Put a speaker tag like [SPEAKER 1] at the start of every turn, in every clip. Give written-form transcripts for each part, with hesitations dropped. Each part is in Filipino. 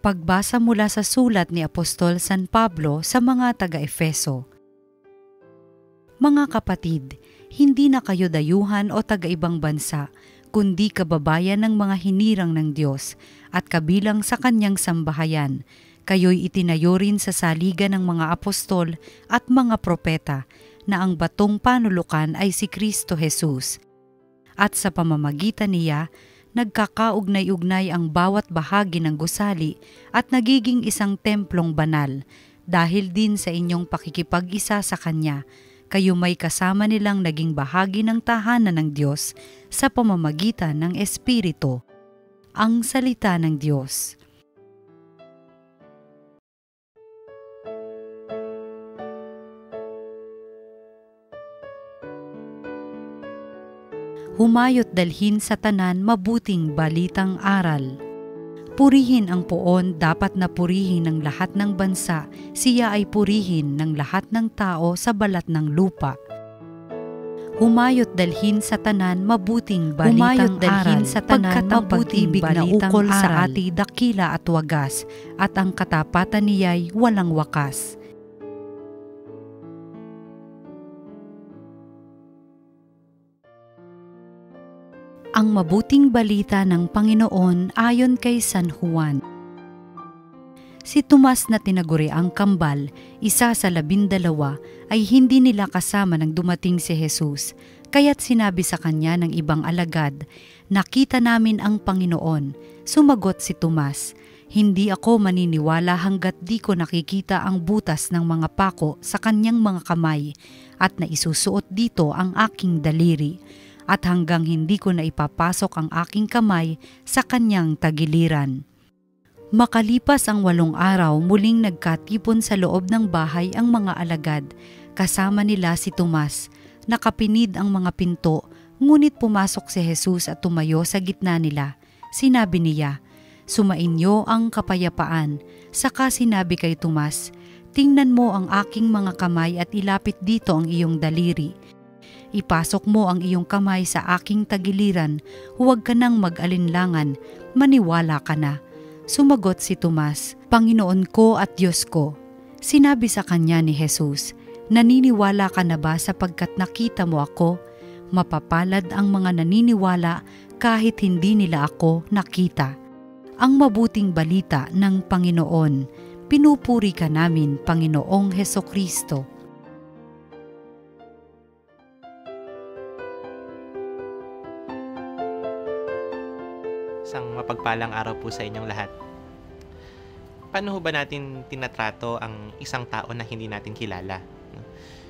[SPEAKER 1] Pagbasa mula sa sulat ni Apostol San Pablo sa mga taga-Efeso. Mga kapatid, hindi na kayo dayuhan o taga-ibang bansa, kundi kababayan ng mga hinirang ng Diyos at kabilang sa kanyang sambahayan. Kayo'y itinayo rin sa saligan ng mga apostol at mga propeta na ang batong panulukan ay si Kristo Jesus. At sa pamamagitan niya, nagkakaugnay-ugnay ang bawat bahagi ng gusali at nagiging isang templong banal. Dahil din sa inyong pakikipag-isa sa Kanya, kayo may kasama nilang naging bahagi ng tahanan ng Diyos sa pamamagitan ng Espiritu. Ang salita ng Diyos. Humayot dalhin sa tanan mabuting balitang aral. Purihin ang poon, dapat na purihin ng lahat ng bansa, siya ay purihin ng lahat ng tao sa balat ng lupa. Humayot dalhin sa tanan mabuting balitang aral, pagkat ang pag-ibig na ukol sa ati dakila at wagas, at ang katapatan niya'y walang wakas. Ang mabuting balita ng Panginoon ayon kay San Juan. Si Tomas na tinaguriang kambal, isa sa 12, ay hindi nila kasama nang dumating si Jesus, kaya't sinabi sa kanya ng ibang alagad, "Nakita namin ang Panginoon." Sumagot si Tomas, "Hindi ako maniniwala hanggat di ko nakikita ang butas ng mga pako sa kanyang mga kamay at naisusuot dito ang aking daliri, at hanggang hindi ko na ipapasok ang aking kamay sa kanyang tagiliran." Makalipas ang 8 araw, muling nagkatipon sa loob ng bahay ang mga alagad. Kasama nila si Tomas. Nakapinid ang mga pinto, ngunit pumasok si Jesus at tumayo sa gitna nila. Sinabi niya, "Sumainyo ang kapayapaan." Saka sinabi kay Tomas, "Tingnan mo ang aking mga kamay at ilapit dito ang iyong daliri. Ipasok mo ang iyong kamay sa aking tagiliran, huwag ka nang mag-alinlangan, maniwala ka na." Sumagot si Tomas, "Panginoon ko at Diyos ko." Sinabi sa kanya ni Jesus, "Naniniwala ka na ba sapagkat nakita mo ako? Mapapalad ang mga naniniwala kahit hindi nila ako nakita." Ang mabuting balita ng Panginoon. Pinupuri ka namin, Panginoong Hesukristo.
[SPEAKER 2] Isang mapagpalang araw po sa inyong lahat. Paano ba natin tinatrato ang isang tao na hindi natin kilala?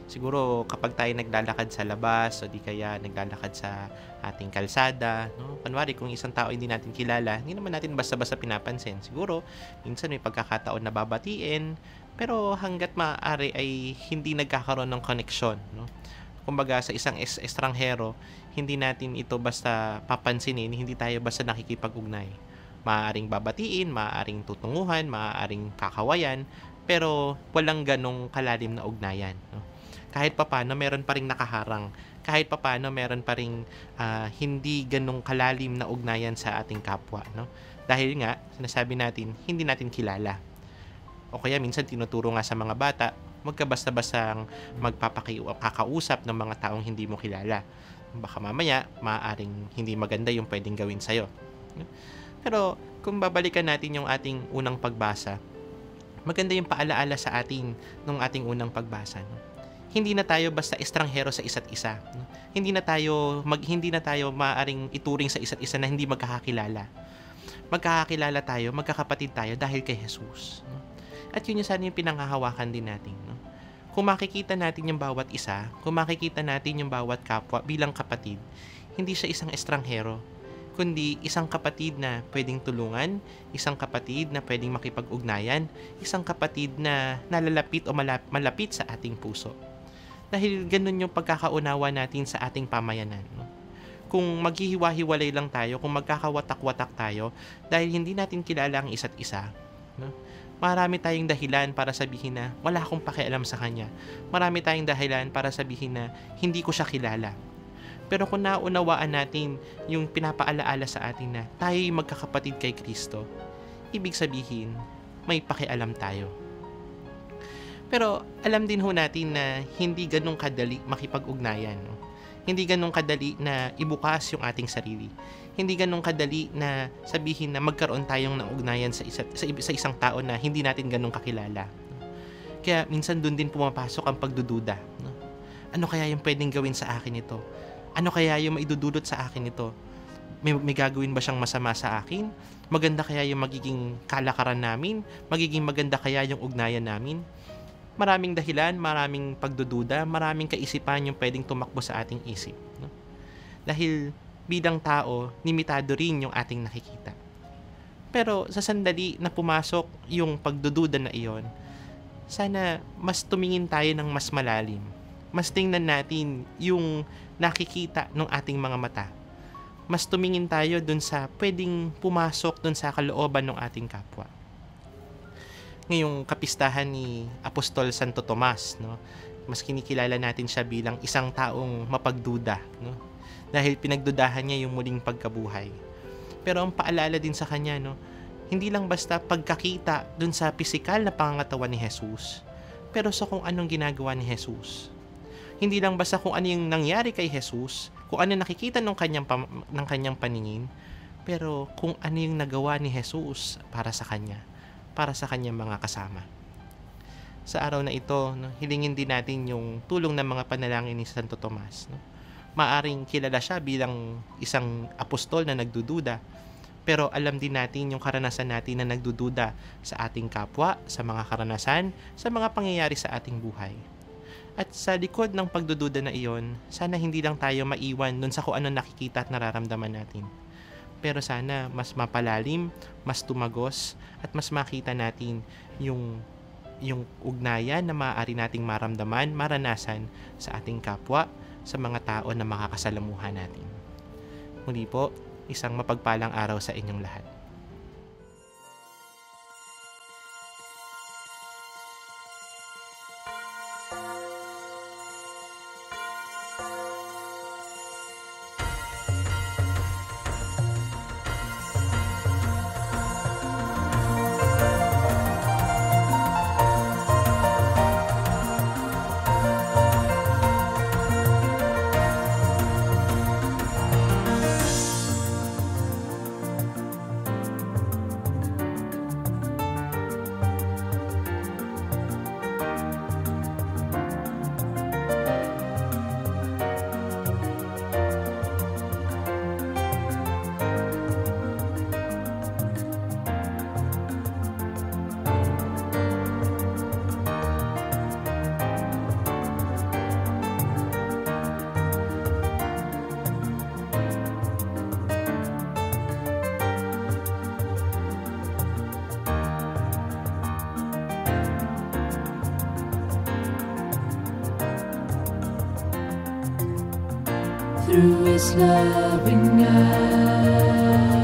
[SPEAKER 2] Siguro kapag tayo naglalakad sa labas o di kaya naglalakad sa ating kalsada, no? Kunwari kung isang tao hindi natin kilala, hindi naman natin basta-basta pinapansin. Siguro minsan may pagkakataon na babatiin, pero hanggat maaari ay hindi nagkakaroon ng koneksyon, no? Kumbaga sa isang estranghero, hindi natin ito basta papansinin, hindi tayo basta nakikipag-ugnay. Maaaring babatiin, maaaring tutunguhan, maaaring kakawayan, pero walang ganong kalalim na ugnayan, no? Kahit papano meron pa ring nakaharang, kahit papano meron pa ring hindi ganong kalalim na ugnayan sa ating kapwa, no? Dahil nga, sinasabi natin, hindi natin kilala. O kaya minsan tinuturo nga sa mga bata, huwag ka basta-bastang magkakausap ng mga taong hindi mo kilala. Baka mamaya, maaaring hindi maganda yung pwedeng gawin sa'yo. Pero kung babalikan natin yung ating unang pagbasa, maganda yung paalaala sa atin nung ating unang pagbasa. Hindi na tayo basta estranghero sa isa't isa. Hindi na tayo maaaring ituring sa isa't isa na hindi magkakakilala. Magkakakilala tayo, magkakapatid tayo dahil kay Jesus. At yun yung sana yung pinanghahawakan din natin, no? Kung makikita natin yung bawat isa, kung makikita natin yung bawat kapwa bilang kapatid, hindi siya isang estranghero, kundi isang kapatid na pwedeng tulungan, isang kapatid na pwedeng makipag-ugnayan, isang kapatid na nalalapit o malapit sa ating puso. Dahil ganun yung pagkakaunawa natin sa ating pamayanan, no? Kung maghihiwa-hiwalay lang tayo, kung magkakawatak-watak tayo, dahil hindi natin kilala ang isa't isa, no? Marami tayong dahilan para sabihin na wala akong pakialam sa kanya. Marami tayong dahilan para sabihin na hindi ko siya kilala. Pero kung naunawaan natin yung pinapaalaala sa atin na tayo'y magkakapatid kay Kristo, ibig sabihin, may pakialam tayo. Pero alam din ho natin na hindi ganun kadali makipag-ugnayan. No? Hindi ganun kadali na ibukas yung ating sarili. Hindi ganun kadali na sabihin na magkaroon tayong ng ugnayan sa isang tao na hindi natin ganun kakilala. Kaya minsan doon din pumapasok ang pagdududa. No? Ano kaya yung pwedeng gawin sa akin ito? Ano kaya yung maidudulot sa akin ito? May gagawin ba siyang masama sa akin? Maganda kaya yung magiging kalakaran namin? Magiging maganda kaya yung ugnayan namin? Maraming dahilan, maraming pagdududa, maraming kaisipan yung pwedeng tumakbo sa ating isip. No? Dahil bilang tao, limitado rin yung ating nakikita. Pero sa sandali na pumasok yung pagdududa na iyon, sana mas tumingin tayo ng mas malalim. Mas tingnan natin yung nakikita ng ating mga mata. Mas tumingin tayo dun sa pwedeng pumasok dun sa kalooban ng ating kapwa. Ngayong kapistahan ni Apostol Santo Tomas, no? Mas kinikilala natin siya bilang isang taong mapagduda, no? Dahil pinagdudahan niya yung muling pagkabuhay. Pero ang paalala din sa kanya, no? Hindi lang basta pagkakita dun sa pisikal na pangangatawan ni Jesus, pero sa kung anong ginagawa ni Jesus. Hindi lang basta kung ano yung nangyari kay Jesus, kung ano nakikita ng kanyang paningin, pero kung ano yung nagawa ni Jesus para sa kanya, para sa kanyang mga kasama. Sa araw na ito, no, hilingin din natin yung tulong ng mga panalangin ni Santo Tomas. No? Maaring kilala siya bilang isang apostol na nagdududa, pero alam din natin yung karanasan natin na nagdududa sa ating kapwa, sa mga karanasan, sa mga pangyayari sa ating buhay. At sa likod ng pagdududa na iyon, sana hindi lang tayo maiwan dun sa kung ano nakikita at nararamdaman natin. Pero sana mas mapalalim, mas tumagos, at mas makita natin yung ugnayan na maaari nating maramdaman, maranasan sa ating kapwa, sa mga tao na makakasalamuhan natin. Muli po, isang mapagpalang araw sa inyong lahat.
[SPEAKER 3] Through His loving eyes.